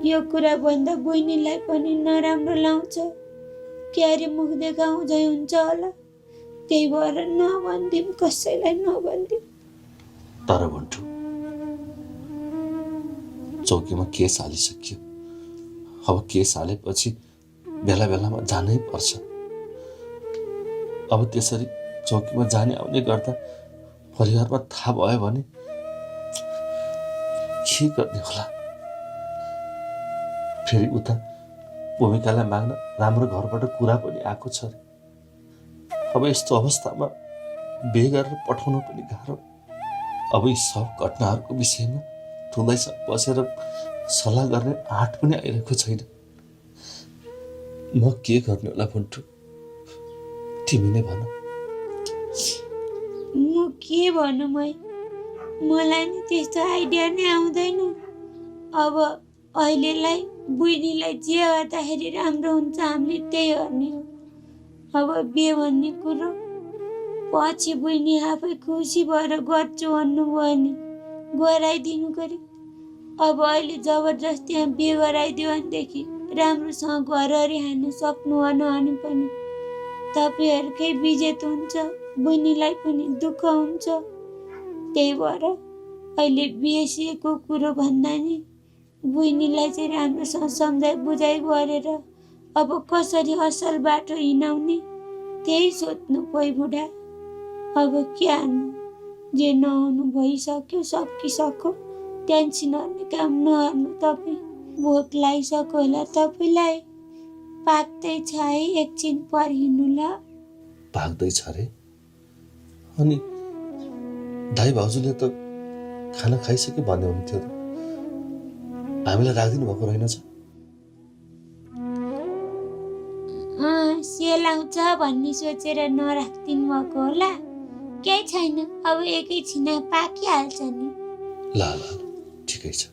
यो कुरा भन्दा बहिनीलाई पनि नराम्रो लाउँछ, क्यारे मुख देखाउँदै हुन्छ होला। त्यही भएर नभन्दिम, कसैलाई नभन्दिम। तर भन्छु चौकीमा केस हालिसक्यो। अब केस हालेपछि बेला बेलामा जानै पर्छ। अब त्यसरी चौकीमा जाने आउने गर्दा परिवारमा थाहा भयो भने के गर्ने होला। फेरि उता भूमिकालाई माग्न राम्रो घरबाट कुरा पनि आएको छ अरे। अब यस्तो अवस्थामा बिहे गरेर पठाउनु पनि गाह्रो। अब यी सब घटनाहरूको विषयमा ठुलैसँग बसेर सल्लाह गर्ने आँट पनि आइरहेको छैन। म के गर्ने होला भन्छु, तिमी नै भन। म के भनौँ है, मलाई नि त्यस्तो आइडिया नै आउँदैन। अब अहिलेलाई बहिनीलाई जे गर्दाखेरि राम्रो हुन्छ हामीले त्यही गर्ने हो। अब बिहे भन्ने कुरो पछि बहिनी आफै खुसी भएर गर्छु भन्नुभयो भने गराइदिनु पर्यो। अब अहिले जबरजस्ती बिहे गराइदियो भनेदेखि राम्रोसँग घरहरी हान्नु सक्नु भएन भने पनि तपाईँहरूकै बिजेत हुन्छ, बहिनीलाई पनि दुःख हुन्छ। त्यही भएर अहिले बिहेसिएको कुरो भन्दा नि बहिनीलाई चाहिँ राम्रोसँग सम्झाइ बुझाइ गरेर अब कसरी असल बाटो हिँडाउने त्यही सोध्नु पै बुढा। अब के हान्नु, जे नहुनु भइसक्यो, सकिसक्यो। टेन्सन गर्ने काम नगर्नु तपाईँ। भोक लागिसक्यो होला तपाईँलाई, पाक्दैछ है, एकछिन पर्खिनु ल। पाक्दैछ अरे? अनि दाइ भाउजूले त खाना खाइसक्यो भन्ने हुन्थ्यो त, हामीलाई राखिदिनु भएको रहेनछ? सेल आउँछ भन्ने सोचेर नराखिदिनु भएको होला। केही छैन, अब एकैछिन पाकिहाल्छ नि। ल ल ठिकै छ।